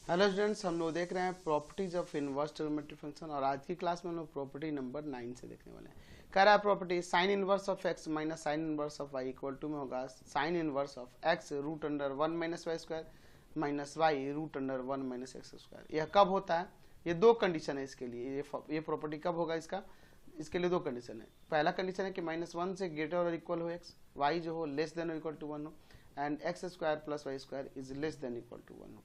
Hello students, हम लोग देख रहे हैं properties of inverse trigonometric function और आज की क्लास में हम लोग प्रॉपर्टी नंबर 9 से देखने वाले हैं। कह रहा है property sine inverse of x minus sine inverse of y equal to में होगा sine inverse of x root under 1 minus Y square minus Y root under 1 minus x square. यह कब होता है? ये दो कंडीशन है इसके लिए। ये प्रॉपर्टी कब होगा इसके लिए दो कंडीशन है। पहला कंडीशन है कि -1 से ग्रेटर और इक्वल हो एक्स, वाई जो हो लेस देन और इक्वल टू 1 हो, and x square plus Y square is less than equal to 1 हो।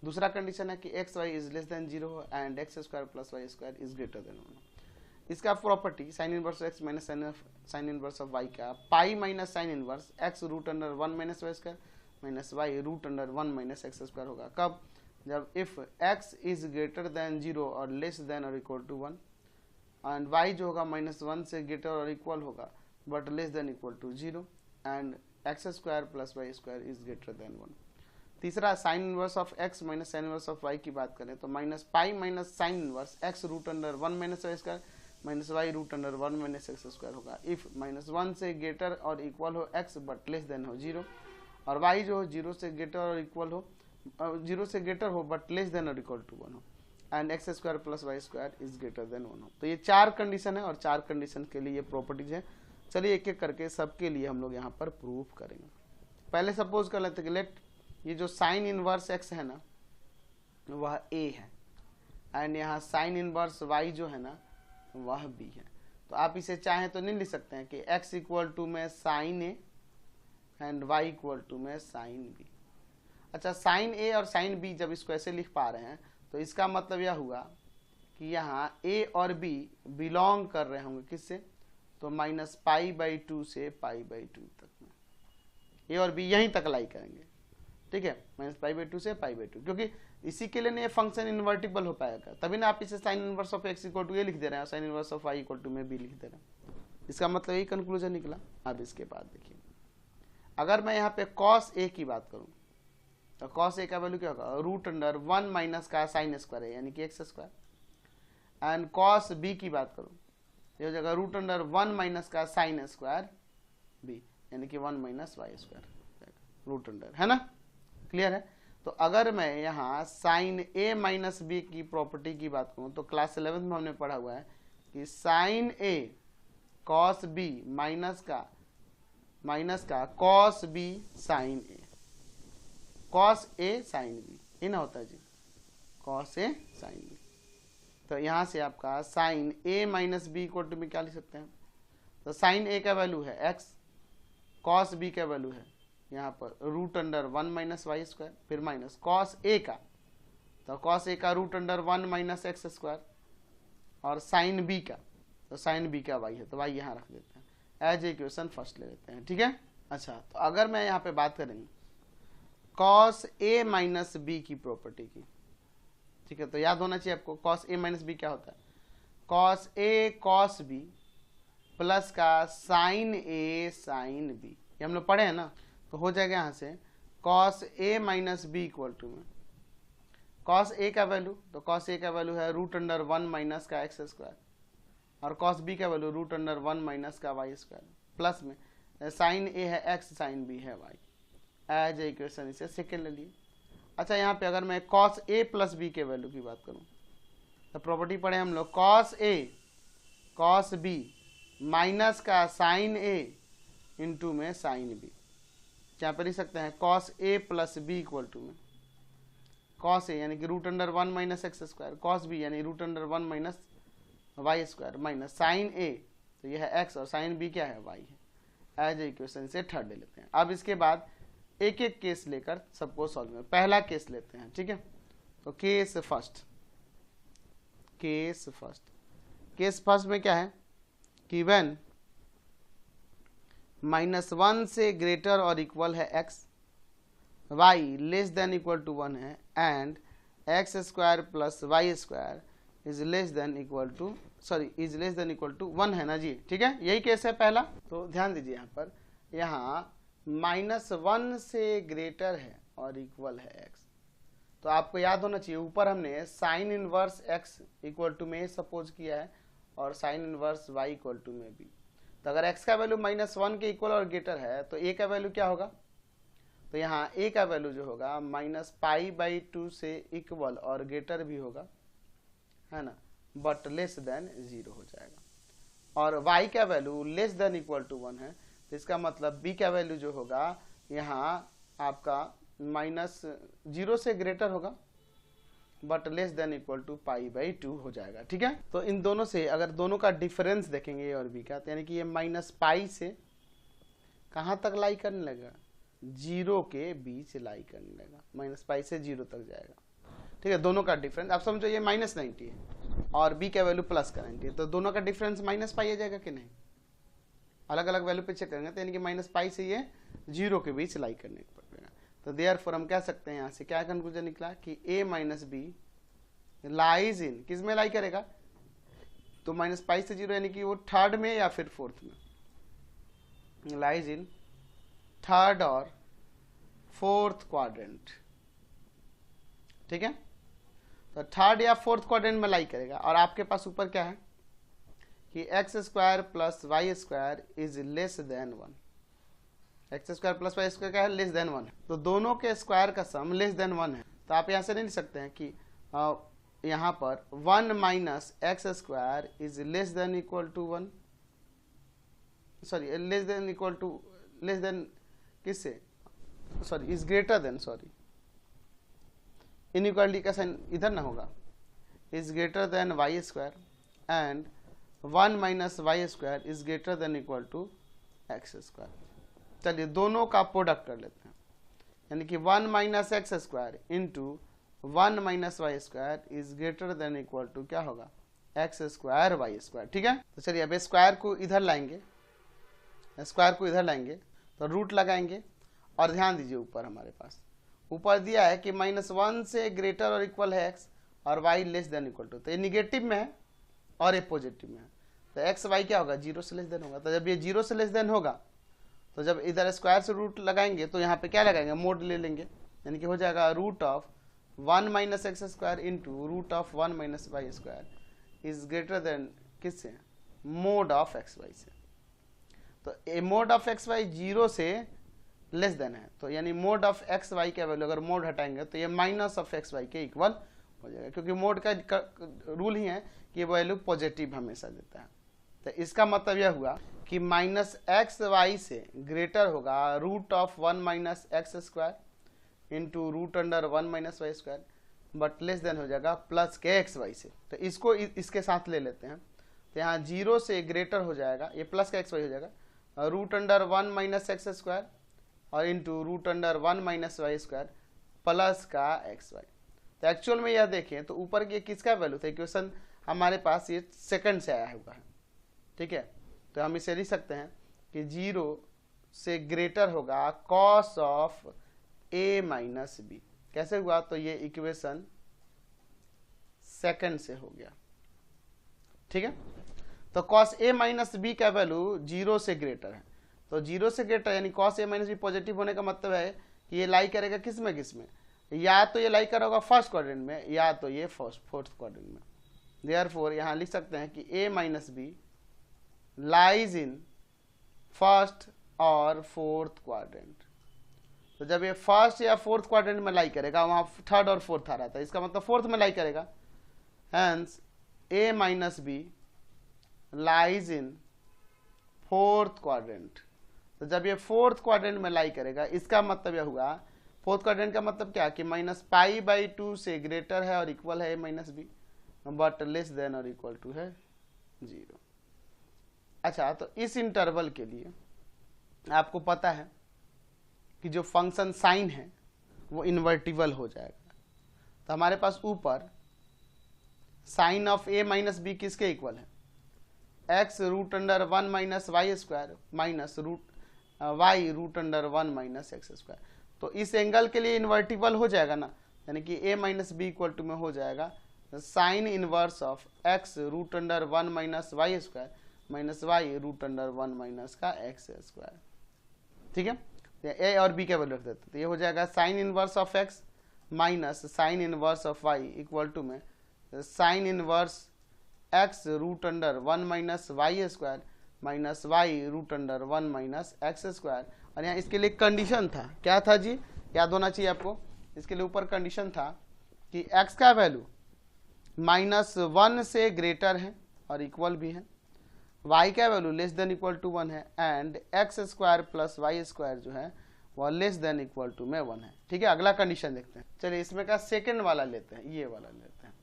दूसरा कंडीशन है कि x y is less than 0 हो and x square plus Y square is greater than 1। इसका property sine inverse x minus sine inverse of y का pi minus sine inverse x root under 1 minus Y square minus Y root under 1 minus x square होगा। कब? जब if x is greater than 0 और less than और equal to 1 and y जो होगा -1 से greater और इक्वल होगा but less than equal to 0 and x square plus Y square is greater than 1। तीसरा sine inverse of x minus sine inverse of y की बात करें तो minus pi minus sine inverse x root under 1 minus Y square minus Y root under 1 minus x square होगा if -1 से greater और equal हो x but less then हो 0 और वाई जो हो 0 से ग्रेटर और इक्वल हो 0 से ग्रेटर हो बट लेस देन और इक्वल टू 1 हो and x square plus Y square is greater than 1 हो। तो ये चार कंडीशन है और चार कंडीशन के लिए ये प्रॉपर्टीज है। चलिए एक एक करके सबके लिए हम लोग यहाँ पर प्रूफ करेंगे। पहले सपोज कर लेते हैं कि लेट ये जो साइन इनवर्स एक्स है ना वह ए है एंड यहाँ साइन इनवर्स वाई जो है ना वह बी है। तो आप इसे चाहें तो नहीं लिख सकते हैं कि x इक्वल टू में sine a and y equal to में साइन बी। अच्छा, साइन ए और साइन बी जब इसको ऐसे लिख पा रहे हैं तो इसका मतलब यह हुआ कि यहाँ a और b बिलोंग कर रहे होंगे किससे? तो -π/2 से π/2 तक में a और b यहीं तक लाई करेंगे। ठीक है, -π/2 से π/2, क्योंकि इसी के लिए ना ये फंक्शन इन्वर्टिबल हो पाएगा, तभी ना आप इसे sine inverse of x equal to a लिख दे रहे हैं और sine inverse of y equal to में बी लिख दे रहे हैं। इसका मतलब यही कंक्लूजन निकला। अब इसके बाद देखिए, अगर मैं यहाँ पे कॉस ए की बात करूँ तो कॉस ए का वैल्यू क्या होगा? रूट अंडर 1 माइनस का साइन स्क्वायर है यानी कि x square. And cos b की बात करूँ ये हो जाएगा रूट अंडर 1 माइनस का साइन स्क्वायर बी यानी कि 1 minus Y square root under, है ना? क्लियर है? तो अगर मैं यहाँ साइन ए माइनस बी की प्रॉपर्टी की बात करूँ तो क्लास 11 में हमने पढ़ा हुआ है कि sine a cos b minus का cos b sine a, cos a sine b, ये ना होता है जी, कॉस ए साइन बी। तो यहाँ से आपका sine a minus B equal to में क्या लिख सकते हैं? तो साइन ए का वैल्यू है एक्स, कॉस बी का वैल्यू है यहाँ पर root under 1 minus Y square, फिर माइनस कॉस ए का, तो कॉस ए का root under 1 minus x square, और साइन बी का, तो साइन बी का वाई है तो वाई यहाँ रख देते हैं एज इक्वेशन फर्स्ट ले लेते हैं। ठीक है। अच्छा, तो अगर मैं यहाँ पे बात करेंगे कॉस ए माइनस बी की प्रॉपर्टी की, ठीक है, तो याद होना चाहिए आपको कॉस ए माइनस बी क्या होता है? Cos a cos B plus का साइन ए साइन बी, ये हम लोग पढ़े हैं ना। तो हो जाएगा यहाँ से cos a minus B equal to में कॉस ए का वैल्यू, तो कॉस ए का वैल्यू है रूट अंडर 1 माइनस का एक्स स्क्वायर और कॉस बी का वैल्यू रूट अंडर 1 माइनस का वाई स्क्वायर प्लस में साइन ए है एक्स साइन बी है वाई एज इक्वेशन इसे सेकेंड ले लिए। अच्छा, यहाँ पे अगर मैं कॉस ए प्लस बी के वैल्यू की बात करूँ तो प्रॉपर्टी पढ़े हम लोग cos a cos b minus का साइन ए इंटू में साइन बी, यहाँ पे लिख सकते हैं cos a plus b equal to में कॉस ए यानी कि root under 1 minus x square, cos b यानी root under 1 minus Y square minus sine a, तो यह है एक्स और साइन बी क्या है? वाई है एज इक्वेशन से थर्ड ले लेते हैं। अब इसके बाद एक एक केस लेकर सबको सॉल्व में पहला केस लेते हैं। ठीक है, तो केस फर्स्ट में क्या है कि व्हेन -1 से ग्रेटर और इक्वल है x, y less than equal to 1 है and x square plus Y square is less than equal to 1 है ना जी। ठीक है, यही केस है पहला। तो ध्यान दीजिए यहाँ पर, यहाँ -1 से ग्रेटर है और इक्वल है एक्स, तो आपको याद होना चाहिए ऊपर हमने sine inverse x equal to में सपोज किया है और sine inverse y equal to में भी। तो अगर x का वैल्यू -1 के इक्वल और ग्रेटर है तो a का वैल्यू क्या होगा? तो यहाँ a का वैल्यू जो होगा -π/2 से इक्वल और ग्रेटर भी होगा, है ना, बट लेस देन 0 हो जाएगा। और y का value less than equal to 1 है, तो इसका मतलब b का वैल्यू जो होगा यहाँ आपका -0 से ग्रेटर होगा but less than equal to π/2 हो जाएगा। ठीक है, तो इन दोनों से अगर दोनों का डिफरेंस देखेंगे a और b का, तो यानी कि ये -π से कहाँ तक लाई करने लगेगा, 0 के बीच लाई करने लगेगा, -π से 0 तक जाएगा। ठीक है, दोनों का डिफरेंस आप समझो ये -90 है और b का वैल्यू +90 है, तो दोनों का डिफरेंस -π आ जाएगा कि नहीं, अलग अलग वैल्यू पे चेक करेंगे, तो यानी कि -π से ये 0 के बीच लाई करने पड़ेगा। तो देयरफॉर हम कह सकते हैं यहाँ से क्या कंक्लूजन निकला कि a - b लाइज इन, किस में लाई करेगा, तो -π से 0 यानी कि वो थर्ड में या फिर फोर्थ में, लाइज इन थर्ड और फोर्थ क्वाड्रेंट। ठीक है, तो थर्ड या फोर्थ क्वाड्रेंट में लाई करेगा। और आपके पास ऊपर क्या है कि x² + y² is less then 1, x² + y² क्या है, लेस देन 1 है, तो दोनों के स्क्वायर का सम लेस देन 1 है। तो आप यहाँ से नहीं लिख सकते हैं कि यहाँ पर 1 - x² is less than equal to 1, sorry less than equal to, less than किससे, sorry is greater than, sorry inequality का साइन इधर ना होगा, is greater than y² and 1 - y² is greater than equal to x²। चलिए दोनों का product कर लेते हैं, यानी कि 1 - x² into 1 - y² is greater than equal to क्या होगा, x² y²। ठीक है, तो चलिए अब स्क्वायर को इधर लाएंगे, स्क्वायर को इधर लाएंगे तो रूट लगाएंगे। और ध्यान दीजिए ऊपर हमारे पास ऊपर दिया है कि -1 से ग्रेटर और इक्वल है x और y less than equal to, तो ये निगेटिव में है और ये पॉजिटिव में है, तो एक्स वाई क्या होगा, 0 से लेस देन होगा। तो जब ये 0 से लेस देन होगा तो जब इधर स्क्वायर से रूट लगाएंगे तो यहाँ पे क्या लगाएंगे, मोड ले लेंगे, यानी कि हो जाएगा √1 - x² into √1 - y² is greater then किससे, मोड ऑफ एक्स वाई से। तो ए मोड ऑफ एक्स वाई 0 से लेस देन है, तो यानी मोड ऑफ एक्स वाई का वैल्यू अगर मोड हटाएंगे तो ये माइनस ऑफ एक्स वाई के इक्वल हो जाएगा, क्योंकि मोड का रूल ही है कि वैल्यू पॉजिटिव हमेशा देता है। तो इसका मतलब यह हुआ कि -xy से ग्रेटर होगा √1 - x² into √1 - y², but less then हो जाएगा प्लस के एक्स वाई से। तो इसको इसके साथ ले लेते हैं, तो यहाँ 0 से ग्रेटर हो जाएगा, ये प्लस का एक्स वाई हो जाएगा, √1 - x² और इंटू √1 - y² प्लस का एक्स वाई। तो एक्चुअल में यह देखें तो ऊपर की किसका वैल्यू था, इक्वेशन हमारे पास ये सेकंड से आया हुआ है। ठीक है, तो हम इसे लिख सकते हैं कि 0 से ग्रेटर होगा कॉस ऑफ a - b। कैसे हुआ, तो ये इक्वेशन सेकंड से हो गया। ठीक है, तो cos a - b का वैल्यू 0 से ग्रेटर है, तो 0 से ग्रेटर यानी cos a - b पॉजिटिव होने का मतलब है कि ये लाई करेगा किस में, या तो ये लाई करेगा फर्स्ट क्वाड्रेंट में या तो ये फोर्थ क्वाड्रेंट में। देयरफॉर यहाँ लिख सकते हैं कि a - b lies in first और फोर्थ क्वाड्रेंट। तो जब ये फर्स्ट या फोर्थ क्वाड्रेंट में लाई करेगा, वहां थर्ड और फोर्थ आ रहा था, इसका मतलब फोर्थ में लाई करेगा, hence a - b lies in fourth quadrant. तो जब ये फोर्थ क्वाड्रेंट में लाई करेगा, इसका मतलब यह हुआ, फोर्थ क्वाड्रेंट का मतलब क्या कि -π/2 से ग्रेटर है और इक्वल है a - b, but less than और इक्वल टू है 0। अच्छा, तो इस इंटरवल के लिए आपको पता है कि जो फंक्शन साइन है वो इन्वर्टिबल हो जाएगा। तो हमारे पास ऊपर साइन ऑफ a - b किसके इक्वल है, x √1 - y² minus y √1 - x²। तो इस एंगल के लिए इन्वर्टिबल हो जाएगा ना, यानी कि a - b इक्वल टू में हो जाएगा sine inverse of x √1 - y² minus y √1 का x²। ठीक है, a और b का वैल्यू रख देते, तो ये हो जाएगा sine inverse of x minus sine inverse of y equal to में sine inverse x √1 - y² minus y √1 - x²। और यहाँ इसके लिए कंडीशन था, क्या था जी, याद होना चाहिए आपको, इसके लिए ऊपर कंडीशन था कि x का वैल्यू -1 से ग्रेटर है और इक्वल भी है, y का value less than equal to 1 है, and x square plus Y square जो है वह लेस देन इक्वल टू में 1 है। ठीक है, अगला कंडीशन देखते हैं। चलिए इसमें का सेकंड वाला लेते हैं, ये वाला लेते हैं।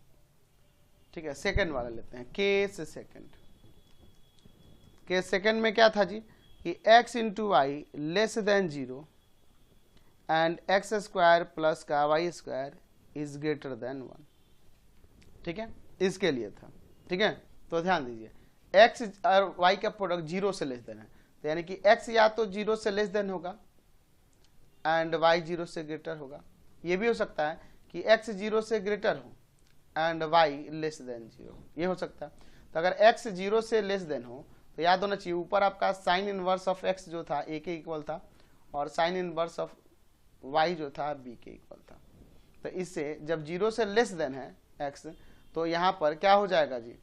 ठीक है, सेकंड वाला लेते हैं, केस सेकंड। केस सेकंड में क्या था जी कि x into y less than 0 and x square plus का Y square is greater than 1। ठीक है, इसके लिए था। ठीक है, तो ध्यान दीजिए x और y का प्रोडक्ट 0 से लेस देन है, तो यानी कि x या तो 0 से लेस देन होगा एंड y 0 से ग्रेटर होगा। ये भी हो सकता है कि x 0 से ग्रेटर हो एंड y लेस देन 0, ये हो सकता है। तो अगर x 0 से लेस देन हो तो याद होना चाहिए ऊपर आपका साइन इनवर्स ऑफ x जो था a के इक्वल था और साइन इनवर्स ऑफ y जो था b के इक्वल था। तो इससे जब 0 से लेस देन है x, तो यहाँ पर क्या हो जाएगा जी,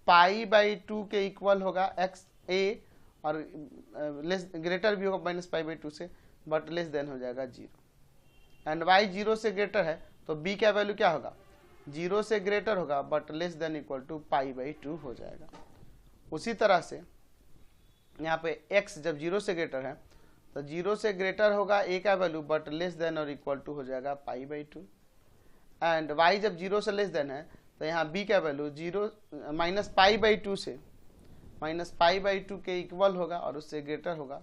-π/2 के इक्वल होगा x a, और लेस ग्रेटर भी होगा -π/2 से, बट लेस देन हो जाएगा 0 एंड y 0 से ग्रेटर है तो b का वैल्यू क्या होगा, 0 से ग्रेटर होगा but less than equal to π/2 हो जाएगा। उसी तरह से यहाँ पे x जब 0 से ग्रेटर है तो 0 से ग्रेटर होगा a का वैल्यू बट लेस देन और इक्वल टू हो जाएगा π/2, एंड y जब 0 से लेस देन है तो यहाँ b का वैल्यू -π/2 से -π/2 के इक्वल होगा और उससे ग्रेटर होगा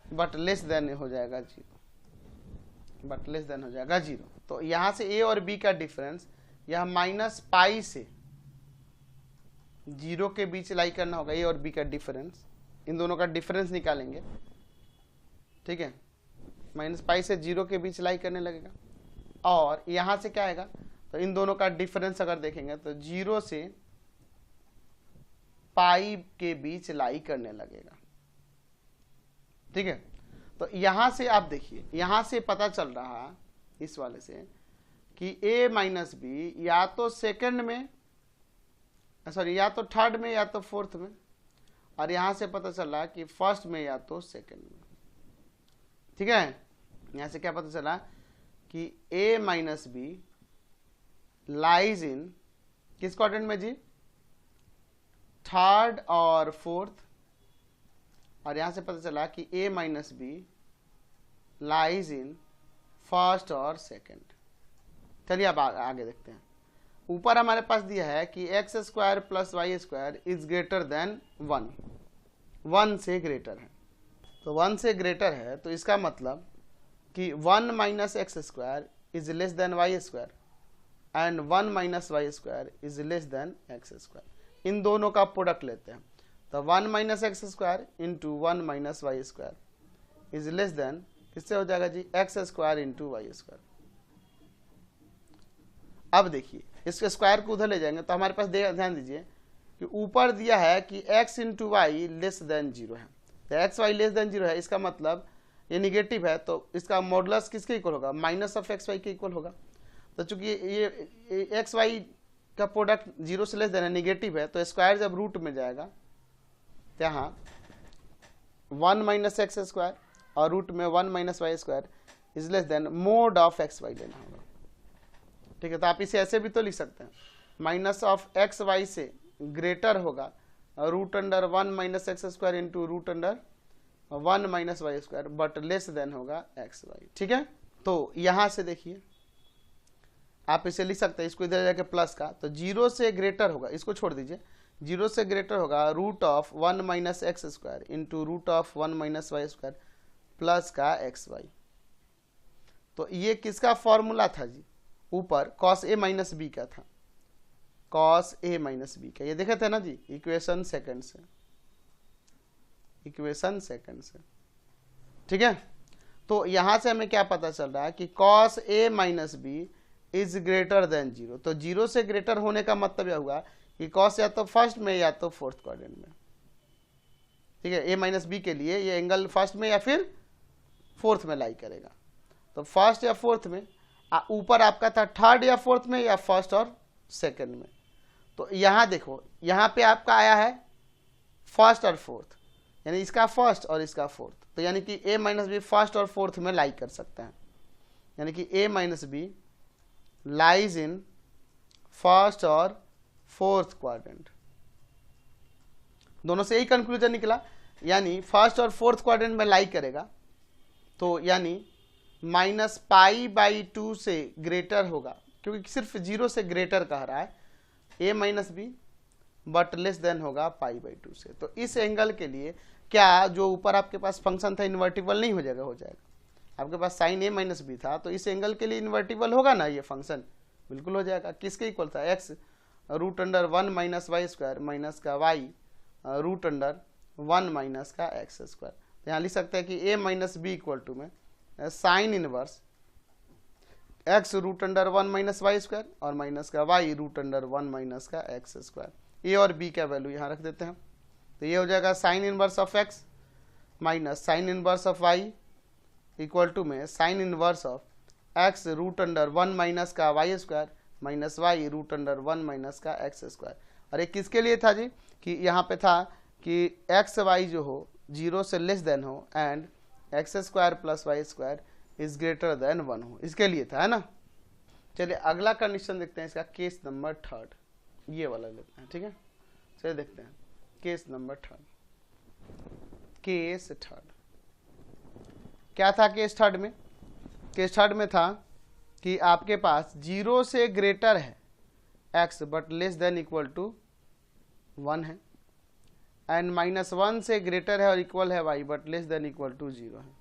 बट लेस देन हो जाएगा 0, बट लेस देन हो जाएगा 0। तो यहाँ से a और b का डिफरेंस यह -π से 0 के बीच लाई करना होगा, a और b का डिफरेंस, इन दोनों का डिफरेंस निकालेंगे। ठीक है, -π से 0 के बीच लाई करने लगेगा, और यहाँ से क्या आएगा, तो इन दोनों का डिफरेंस अगर देखेंगे तो 0 से पाई के बीच लाई करने लगेगा। ठीक है, तो यहां से आप देखिए, यहां से पता चल रहा इस वाले से कि a माइनस बी या तो सेकंड में, सॉरी या तो थर्ड में या तो फोर्थ में, और यहां से पता चल रहा कि फर्स्ट में या तो सेकंड में। ठीक है, यहां से क्या पता चला कि a minus B lies in किस क्वाड्रेंट में जी, थर्ड और फोर्थ, और यहां से पता चला कि a minus B lies in first और सेकंड। चलिए अब आगे देखते हैं। ऊपर हमारे पास दिया है कि x square plus Y square is greater than 1, 1 से ग्रेटर है। तो 1 से ग्रेटर है तो इसका मतलब कि 1 minus x square is less than y square and 1 minus Y square is less than x square. इन दोनों का प्रोडक्ट लेते हैं, तो 1 minus x square into 1 minus Y square is less than, किससे हो जाएगा जी, x square into y square. अब देखिए इसके स्क्वायर को उधर ले जाएंगे तो हमारे पास ध्यान दीजिए कि ऊपर दिया है कि x into y less than 0 है, तो एक्स वाई लेस देन 0 है, इसका मतलब ये निगेटिव है, तो इसका मॉडुलस किसके इक्वल होगा, माइनस ऑफ एक्स वाई के इक्वल होगा। तो चूंकि ये एक्स वाई का प्रोडक्ट 0 से लेस देन है, निगेटिव है, तो स्क्वायर जब रूट में जाएगा तो यहाँ 1 माइनस एक्स स्क्वायर और रूट में 1 minus Y square is less than mod of x y लेना होगा। ठीक है, तो आप इसे ऐसे भी तो लिख सकते हैं, माइनस ऑफ एक्स वाई से ग्रेटर होगा root under 1 minus x square into root under 1 minus Y square, but less than होगा एक्स वाई। ठीक है, तो यहां से देखिए आप इसे लिख सकते हैं, इसको इधर जाके प्लस का, तो 0 से ग्रेटर होगा, इसको छोड़ दीजिए, 0 से ग्रेटर होगा root of 1 minus x square into root of 1 minus Y square plus का एक्स वाई। तो ये किसका फॉर्मूला था जी, ऊपर कॉस ए माइनस बी का था, कॉस ए माइनस बी का, ये देखे थे ना जी, इक्वेशन सेकंड से, इक्वेशन सेकंड से। ठीक है, तो यहां से हमें क्या पता चल रहा है कि cos a minus B is greater than 0। तो 0 से ग्रेटर होने का मतलब यह हुआ कि कॉस या तो फर्स्ट में या तो फोर्थ क्वाड्रेंट में। ठीक है, ए माइनस बी के लिए ये एंगल फर्स्ट में या फिर फोर्थ में लाई करेगा, तो फर्स्ट या फोर्थ में, ऊपर आपका था थर्ड या फोर्थ में या फर्स्ट और सेकंड में। तो यहां देखो, यहां पे आपका आया है फर्स्ट और फोर्थ, यानी इसका फर्स्ट और इसका फोर्थ, तो यानी कि a माइनस बी फर्स्ट और फोर्थ में लाई कर सकते हैं, यानी कि a minus B lies in first और फोर्थ क्वाड्रेंट। दोनों से यही कंक्लूजन निकला, यानी फर्स्ट और फोर्थ क्वाड्रेंट में लाई करेगा, तो यानी -π/2 से ग्रेटर होगा, क्योंकि सिर्फ 0 से ग्रेटर कह रहा है, a minus B but less than होगा π/2 से। तो इस एंगल के लिए क्या जो ऊपर आपके पास फंक्शन था इन्वर्टिबल नहीं हो जाएगा? हो जाएगा। आपके पास साइन a माइनस बी था, तो इस एंगल के लिए इन्वर्टिबल होगा ना ये फंक्शन? बिल्कुल हो जाएगा। किसके इक्वल था? x √1 minus Y square minus का y √1 माइनस का x स्क्वायर। तो यहाँ लिख सकते हैं कि a minus B equal to में sine inverse x √1 minus Y square और माइनस का y √1 माइनस का x स्क्वायर। a और b का वैल्यू यहाँ रख देते हैं, तो ये हो जाएगा sine inverse of x minus sine inverse of y equal to में sine inverse of x √1 minus का y square minus y √1 minus का x स्क्वायर। और ये किसके लिए था जी? कि यहाँ पे था कि x y जो हो 0 से लेस देन हो and x square plus y square is greater than 1 हो, इसके लिए था, है ना। चलिए अगला कंडीशन देखते हैं, इसका केस नंबर 3, ये वाला लेते हैं, ठीक है। चलिए देखते हैं केस नंबर 3। केस 3 क्या था? केस 3 में, केस 3 में था कि आपके पास 0 से ग्रेटर है x but less than equal to 1 है, एंड -1 से ग्रेटर है और इक्वल है y but less than equal to 0 है,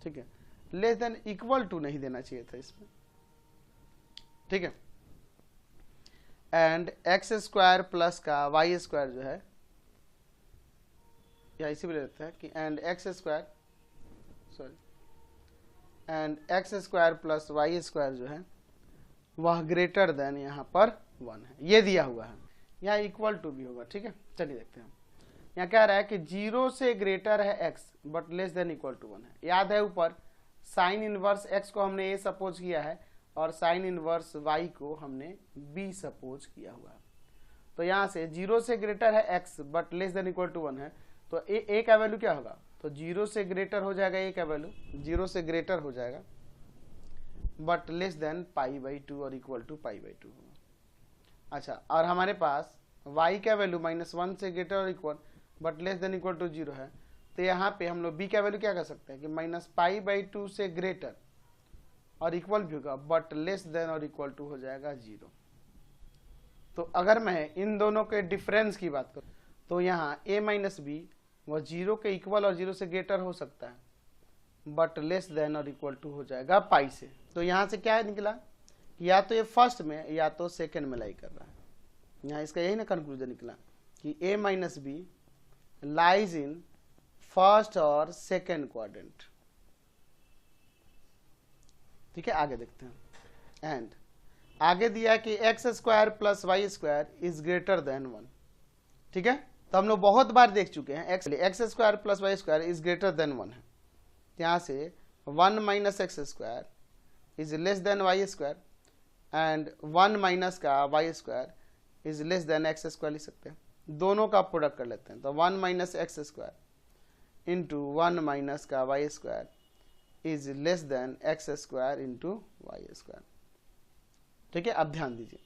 ठीक है। लेस देन इक्वल टू नहीं देना चाहिए था इसमें, ठीक है। एंड x स्क्वायर प्लस का y स्क्वायर जो है, या इसी में लेते हैं कि and x square and x square plus y square जो है वह ग्रेटर देन यहाँ पर 1 है, ये दिया हुआ है। यहाँ इक्वल टू भी होगा, ठीक है। चलिए देखते हैं, यहाँ कह रहा है कि 0 से ग्रेटर है x but less than equal to 1 है। याद है ऊपर साइन इनवर्स x को हमने a सपोज किया है और साइन इनवर्स y को हमने b सपोज किया हुआ है। तो यहाँ से 0 से ग्रेटर है x but less than equal to 1 है, तो a का वैल्यू क्या होगा? तो 0 से ग्रेटर हो जाएगा, a का वैल्यू 0 से ग्रेटर हो जाएगा बट लेस देन π/2 और इक्वल टू π/2 होगा। अच्छा, और हमारे पास y का वैल्यू -1 से ग्रेटर और equal but less than equal to 0 है, तो यहाँ पे हम लोग b का वैल्यू क्या कर सकते हैं कि -π/2 से ग्रेटर और इक्वल भी होगा बट लेस देन और इक्वल टू हो जाएगा 0। तो अगर मैं इन दोनों के डिफरेंस की बात करूं तो यहाँ a माइनस बी वह 0 के इक्वल और 0 से ग्रेटर हो सकता है बट लेस देन और इक्वल टू हो जाएगा पाई से। तो यहाँ से क्या निकला? या तो ये फर्स्ट में या तो सेकेंड में लाई कर रहा है। यहाँ इसका यही ना कंक्लूजन निकला कि a minus B lies in first और सेकेंड क्वाड्रेंट, ठीक है। आगे देखते हैं, एंड आगे दिया कि x square plus Y square is greater than 1, ठीक है। तो हम लोग बहुत बार देख चुके हैं x square plus Y square is greater than 1 है, यहाँ से 1 minus x square is less than y square and 1 minus का Y square is less than x square लिख सकते हैं। दोनों का प्रोडक्ट कर लेते हैं, तो 1 minus x square into 1 minus का Y square is less than x square into y square, ठीक है। अब ध्यान दीजिए,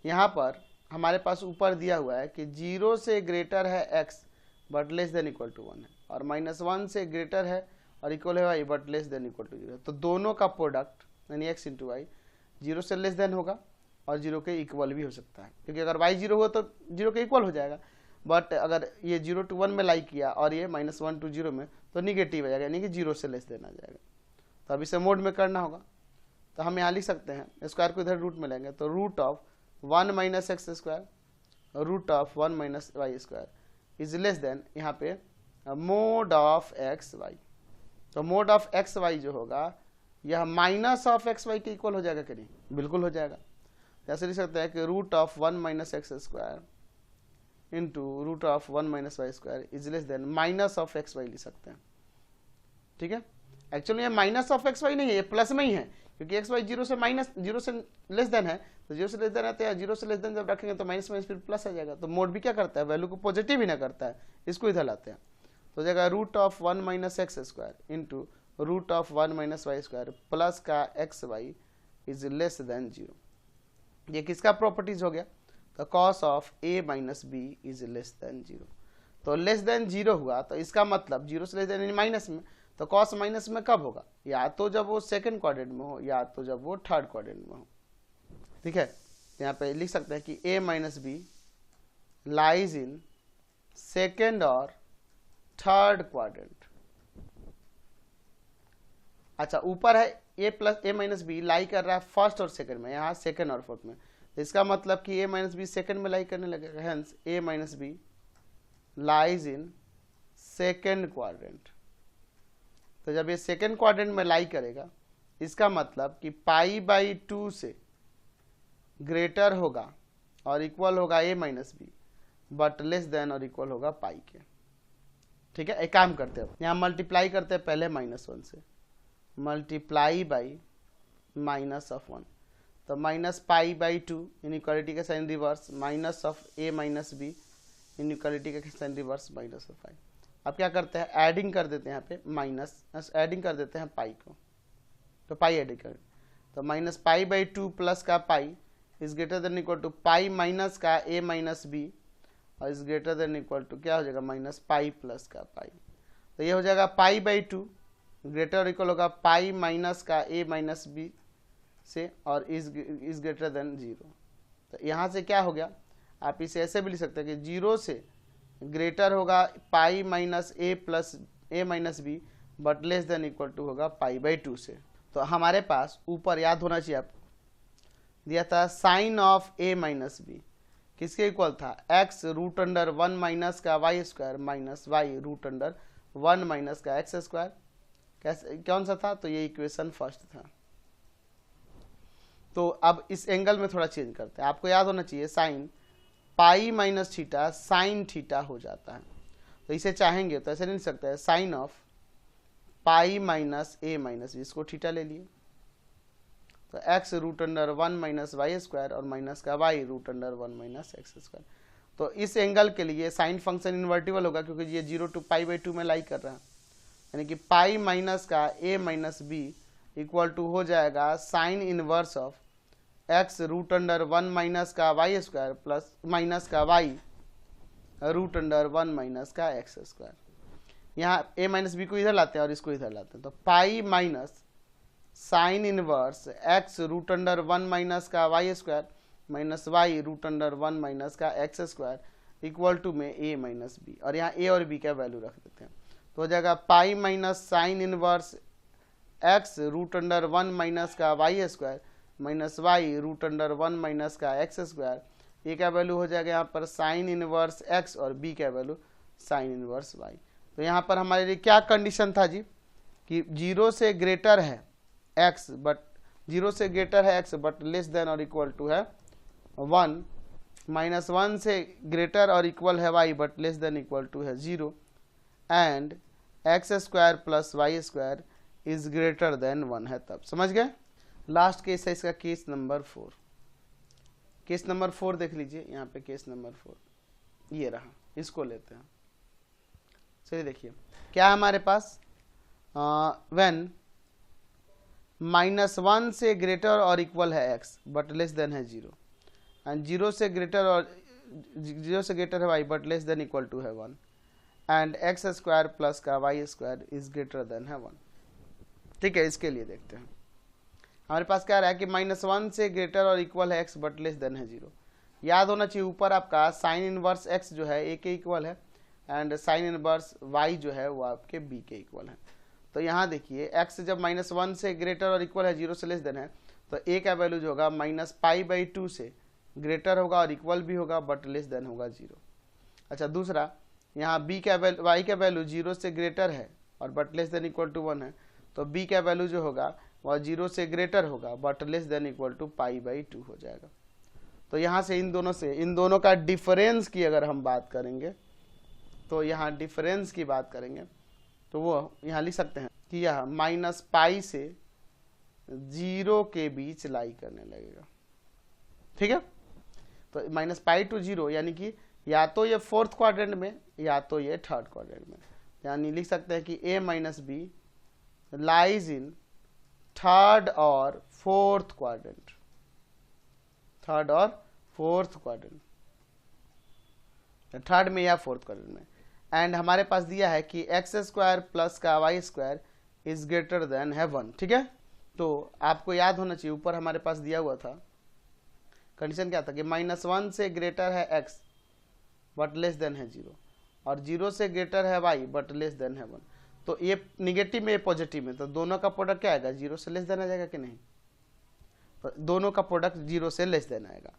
यहाँ पर हमारे पास ऊपर दिया हुआ है कि 0 से ग्रेटर है x but less than equal to 1 है, और -1 से ग्रेटर है और इक्वल है y but less than equal to 0। तो दोनों का प्रोडक्ट यानी x इंटू वाई 0 से लेस देन होगा और 0 के इक्वल भी हो सकता है, क्योंकि अगर y 0 हो तो 0 के इक्वल हो जाएगा, बट अगर ये 0 to 1 में लाई किया और ये -1 to 0 में, तो निगेटिव आ जाएगा, यानी कि 0 से लेस देन आ जाएगा। तो अब इसे मोड में करना होगा, तो हम यहाँ लिख सकते हैं, स्क्वायर को इधर रूट में लेंगे, तो root of 1 minus x square root of 1 minus Y square is less than यहाँ पे मोड ऑफ एक्स वाई। तो मोड ऑफ एक्स वाई जो होगा यह माइनस ऑफ एक्स वाई के इक्वल हो जाएगा कि नहीं? बिल्कुल हो जाएगा। जैसे लिख सकते हैं कि root of 1 minus x square into root of 1 minus Y square is less than minus of x Y लिख सकते हैं, ठीक है। एक्चुअली ये माइनस ऑफ एक्स वाई नहीं है, ये प्लस में ही है, क्योंकि एक्स वाई जीरो से माइनस, जीरो से लेस देन है, तो जीरो से लेस देन है तो जीरो से लेस देन जब रखेंगे तो माइनस माइनस फिर प्लस आ जाएगा। तो मोड भी क्या करता है, वैल्यू को पॉजिटिव ही ना करता है, इसको इधर लाते हैं। तो हो जाएगा root of 1 minus x square into root of 1 minus Y square plus का x y is less than zero. ये किसका प्रॉपर्टीज हो गया, तो cos of A minus B is less than zero. तो लेस देन जीरो हुआ तो इसका मतलब जीरो से लेस देन माइनस में, तो कॉस माइनस में कब होगा, या तो जब वो सेकंड क्वाड्रेंट में हो या तो जब वो थर्ड क्वाड्रेंट में हो। ठीक है, यहाँ पे लिख सकते हैं कि a minus B lies in second और थर्ड क्वाड्रेंट। अच्छा, ऊपर है a plus a minus b lie कर रहा है फर्स्ट और सेकंड में, यहाँ सेकंड और फोर्थ में, तो इसका मतलब कि a माइनस बी सेकंड में लाई करने लगेगा, hence a minus B lies in second quadrant. तो जब ये सेकेंड क्वाड्रेंट में लाई करेगा, इसका मतलब कि पाई बाई 2 से ग्रेटर होगा और इक्वल होगा a minus B, but less than और इक्वल होगा पाई के। ठीक है, एक काम करते हैं, यहाँ मल्टीप्लाई करते हैं पहले -1 से, मल्टीप्लाई बाई माइनस ऑफ 1, तो माइनस पाई बाई 2 इनइक्वालिटी का sign reverse, minus of a minus B inequality का sign reverse minus of pi. अब क्या करते हैं, एडिंग कर देते हैं, यहाँ पे माइनस एडिंग कर देते हैं पाई को, तो पाई एडिंग कर, तो माइनस पाई बाई 2 प्लस का pi is greater than equal to pi minus का a माइनस बी और is greater than equal to क्या हो जाएगा, माइनस पाई प्लस का पाई। तो ये हो जाएगा पाई बाई 2 ग्रेटर और इक्वल होगा पाई माइनस का a माइनस बी से और इज ग्रेटर देन जीरो। तो यहाँ से क्या हो गया, आप इसे ऐसे भी लिख सकते हैं कि जीरो से ग्रेटर होगा pi minus a plus a minus B, but less than equal to होगा पाई बाई 2 से। तो हमारे पास ऊपर याद होना चाहिए आपको दिया था sine of a minus B किसके इक्वल था, x रूट अंडर 1 माइनस का Y square minus Y root under 1 minus का एक्स स्क्वायर। कैसे, कौन सा था, तो ये इक्वेशन फर्स्ट था। तो अब इस एंगल में थोड़ा चेंज करते हैं, आपको याद होना चाहिए sine pi minus theta sine theta हो जाता है। तो इसे चाहेंगे तो ऐसे नहीं लिख सकते हैं, sine of pi minus a minus B, इसको थीटा ले लिए, तो x root under 1 minus Y square और माइनस का y root under 1 minus x square. तो इस एंगल के लिए साइन फंक्शन इन्वर्टिबल होगा क्योंकि ये 0 टू पाई बाई 2 में लाई कर रहा है, यानी कि पाई माइनस का a minus B equal to हो जाएगा sine inverse of x root under 1 minus का वाई स्क्वायर प्लस माइनस का y रूट अंडर 1 माइनस का एक्स स्क्वायर। यहाँ a माइनस बी को इधर लाते हैं और इसको इधर लाते हैं, तो pi minus sine inverse x root under 1 minus का Y square minus Y root under 1 minus का एक्स स्क्वायर इक्वल टू में a माइनस बी, और यहाँ a और b का वैल्यू रख देते हैं। तो हो जाएगा pi minus sine inverse x root under 1 minus का Y square minus Y root under 1 minus का एक्स स्क्वायर, ए का वैल्यू हो जाएगा यहाँ पर साइन इनवर्स x और b का वैल्यू साइन इनवर्स y। तो यहाँ पर हमारे लिए क्या कंडीशन था जी, कि 0 से ग्रेटर है x बट 0 से ग्रेटर है x बट लेस देन और इक्वल टू है 1, माइनस 1 से ग्रेटर और इक्वल है y but less than equal to है 0, and x square plus Y square is greater than 1 है तब। समझ गए। लास्ट केस है इसका केस नंबर 4। केस नंबर 4 देख लीजिए, यहाँ पे केस नंबर 4 ये रहा, इसको लेते हैं। चलिए देखिए क्या है हमारे पास, व्हेन -1 से ग्रेटर और इक्वल है x बट लेस देन है 0, एंड 0 से ग्रेटर है y but less than equal to है 1, एंड एक्स स्क्वायर प्लस का Y square is greater than है 1। ठीक है, इसके लिए देखते हैं हमारे पास क्या रहा है कि -1 से ग्रेटर और इक्वल है x बट लेस देन है 0। याद होना चाहिए ऊपर आपका साइन इनवर्स x जो है a के इक्वल है एंड साइन इनवर्स y जो है वो आपके b के इक्वल है। तो यहाँ देखिए x जब -1 से ग्रेटर और इक्वल है 0 से लेस देन है, तो a का वैल्यू जो होगा माइनस पाई बाई 2 से ग्रेटर होगा और इक्वल भी होगा बट लेस देन होगा 0। अच्छा, दूसरा यहाँ b का वैल्यू y का वैल्यू 0 से ग्रेटर है और but less than equal to 1 है, तो b का वैल्यू जो होगा वह 0 से ग्रेटर होगा but less than equal to pi by 2 हो जाएगा। तो यहाँ से इन दोनों का डिफरेंस की अगर हम बात करेंगे, तो यहाँ डिफरेंस की बात करेंगे तो वो यहाँ लिख सकते हैं कि यह माइनस पाई से 0 के बीच लाई करने लगेगा। ठीक है, तो माइनस पाई टू 0 यानी कि या तो ये फोर्थ क्वाड्रेंट में या तो ये थर्ड क्वाड्रेंट में, यानी लिख सकते हैं कि a minus B lies in third और फोर्थ क्वाड्रेंट, थर्ड और फोर्थ क्वाड्रेंट, थर्ड में या फोर्थ क्वाड्रेंट में। एंड हमारे पास दिया है कि एक्स स्क्वायर प्लस का Y square is greater than है 1। ठीक है, तो आपको याद होना चाहिए ऊपर हमारे पास दिया हुआ था कंडीशन क्या था कि -1 से ग्रेटर है x बट लेस देन है 0 और 0 से ग्रेटर है y बट लेस देन है 1। तो ये निगेटिव में ये पॉजिटिव में, तो दोनों का प्रोडक्ट क्या आएगा, 0 से लेस देन आ जाएगा कि नहीं, तो दोनों का प्रोडक्ट 0 से लेस देन आएगा।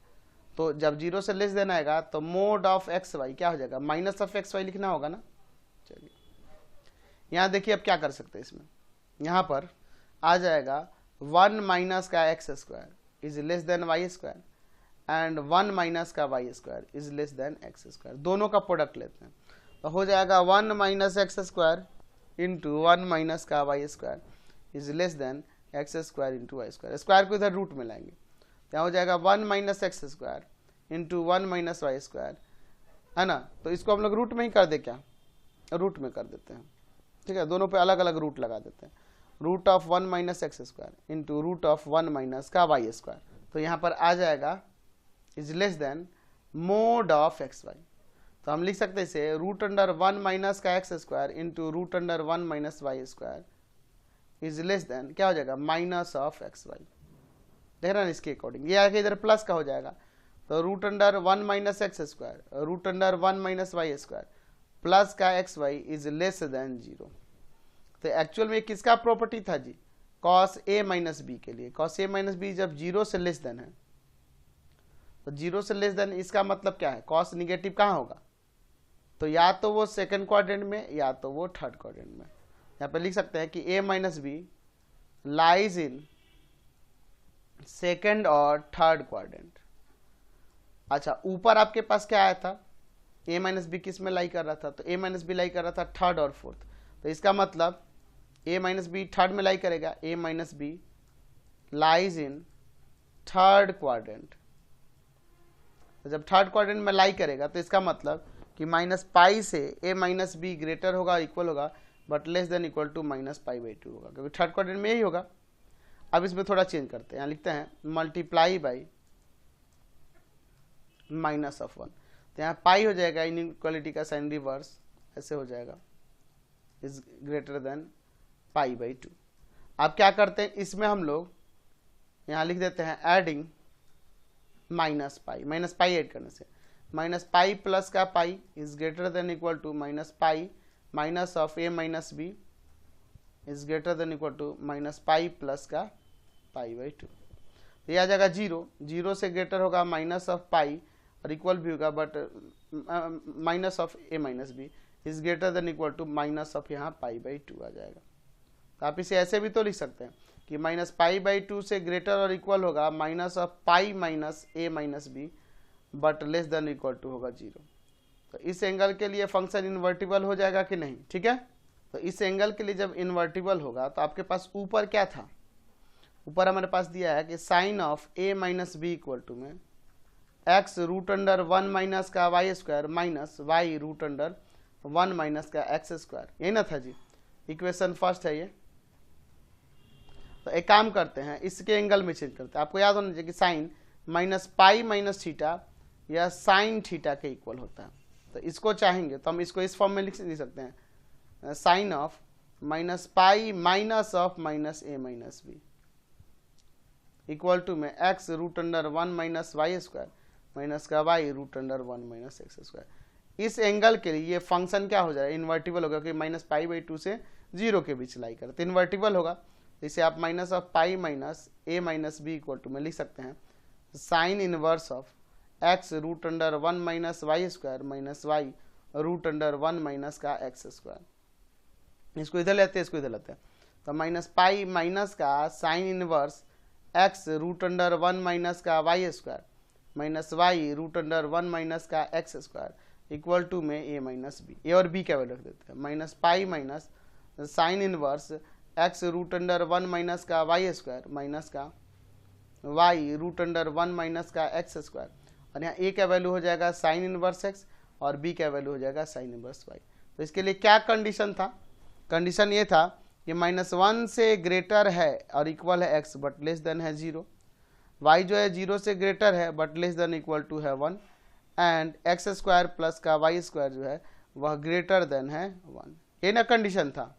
तो जब 0 से लेस देन आएगा तो मोड ऑफ एक्स वाई क्या हो जाएगा, माइनस ऑफ एक्स वाई लिखना होगा ना। चलिए यहाँ देखिए अब क्या कर सकते हैं, इसमें यहाँ पर आ जाएगा 1 माइनस का x square is less than y square and 1 minus का Y square is less than x square, दोनों का प्रोडक्ट लेते हैं तो हो जाएगा 1 minus x square into 1 minus का Y square is less than x square into y square. Square को इधर रूट में लाएंगे तो हो जाएगा 1 minus x square into 1 minus Y square, है ना। तो इसको हम लोग रूट में ही कर दे, क्या रूट में कर देते हैं। ठीक है, दोनों पे अलग अलग रूट लगा देते हैं, root of 1 minus x square into root of 1 minus का वाई स्क्वायर। तो यहाँ पर आ जाएगा is less than mod of x Y. तो हम लिख सकते हैं इसे रूट अंडर 1 माइनस का x square into root under 1 minus Y square is less than क्या हो जाएगा, माइनस ऑफ एक्स वाई। देख रहे हैं इसके अकॉर्डिंग, ये आगे इधर प्लस का हो जाएगा तो root under 1 minus x square root under 1 minus Y square plus का x y is less than 0। तो एक्चुअल में किसका प्रॉपर्टी था जी, कॉस ए माइनस बी के लिए। कॉस ए माइनस बी जब 0 से लेस देन है तो 0 से लेस देन इसका मतलब क्या है, कॉस निगेटिव कहाँ होगा, तो या तो वो सेकंड क्वाड्रेंट में या तो वो थर्ड क्वाड्रेंट में। यहाँ पे लिख सकते हैं कि a minus B lies in second और थर्ड क्वाड्रेंट। अच्छा, ऊपर आपके पास क्या आया था, a माइनस बी किस में लाई कर रहा था, तो a माइनस बी लाई कर रहा था थर्ड और फोर्थ। तो इसका मतलब a माइनस बी थर्ड में लाई करेगा, a minus B lies in third quadrant. तो जब थर्ड क्वाड्रेंट में लाई करेगा तो इसका मतलब कि माइनस पाई से a माइनस बी ग्रेटर होगा, इक्वल होगा, but less than equal to minus pi by 2 होगा, क्योंकि थर्ड क्वाड्रेंट में यही होगा। अब इसमें थोड़ा चेंज करते हैं, यहाँ लिखते हैं मल्टीप्लाई बाई माइनस ऑफ 1। तो यहाँ पाई हो जाएगा, इनइक्वालिटी का साइन रिवर्स ऐसे हो जाएगा, is greater than pi by 2। अब क्या करते हैं, इसमें हम लोग यहाँ लिख देते हैं एडिंग माइनस पाई ऐड करने से माइनस पाई प्लस का pi is greater than equal to minus pi minus of A minus B is greater than equal to minus pi plus का पाई बाई 2। तो यह आ जाएगा 0 से ग्रेटर होगा minus of पाई और इक्वल भी होगा, but minus of A minus B is greater than equal to minus of यहाँ पाई बाई 2 आ जाएगा। तो आप इसे ऐसे भी तो लिख सकते हैं कि माइनस पाई बाई 2 से ग्रेटर और इक्वल होगा minus of pi minus A minus B but less than equal to होगा 0। तो इस एंगल के लिए फंक्शन इन्वर्टिबल हो जाएगा कि नहीं, ठीक है। तो इस एंगल के लिए जब इन्वर्टिबल होगा तो आपके पास ऊपर क्या था, ऊपर हमारे पास दिया है कि sine of A minus B equal to में एक्स रूट अंडर 1 माइनस का Y square minus Y root under 1 minus का एक्स स्क्वायर, यही ना था जी, इक्वेशन फर्स्ट है ये। तो एक काम करते हैं, इसके एंगल में चेंज करते हैं। आपको याद होना चाहिए कि sine minus pi minus theta या साइन थीटा के इक्वल होता है। तो इसको चाहेंगे तो हम इसको इस फॉर्म में लिख सकते हैं, sine of minus pi minus of minus A minus B equal to में x root under 1 minus Y square minus का Y root under 1 minus x square. इस एंगल के लिए ये फंक्शन क्या हो जाएगा, इन्वर्टिबल होगा, क्योंकि माइनस पाई बाई 2 से 0 के बीच लाई कर, तो इन्वर्टिबल होगा। इसे आप minus of pi minus A minus B equal to में लिख सकते हैं sine inverse of x root under 1 minus Y square minus Y root under 1 minus का एक्स स्क्वायर। इसको इधर लेते हैं, इसको इधर लेते हैं, तो माइनस पाई माइनस का sine inverse x root under 1 minus का Y square minus Y root under 1 minus का एक्स स्क्वायर इक्वल टू में ए माइनस बी, ए और बी क्या वैल्यू रख देते हैं, minus pi minus sine inverse x root under 1 minus का वाई स्क्वायर माइनस का वाई रूट अंडर 1 माइनस का एक्स स्क्वायर, और यहाँ ए का वैल्यू हो जाएगा साइन इनवर्स एक्स और बी का वैल्यू हो जाएगा साइन इनवर्स वाई। तो इसके लिए क्या कंडीशन था? कंडीशन ये था कि -1 से ग्रेटर है और इक्वल है एक्स बट लेस देन है 0, वाई जो है 0 से ग्रेटर है but less than equal to है 1, एंड एक्स स्क्वायर प्लस का वाई स्क्वायर जो है वह ग्रेटर देन है 1। ये ना कंडीशन था।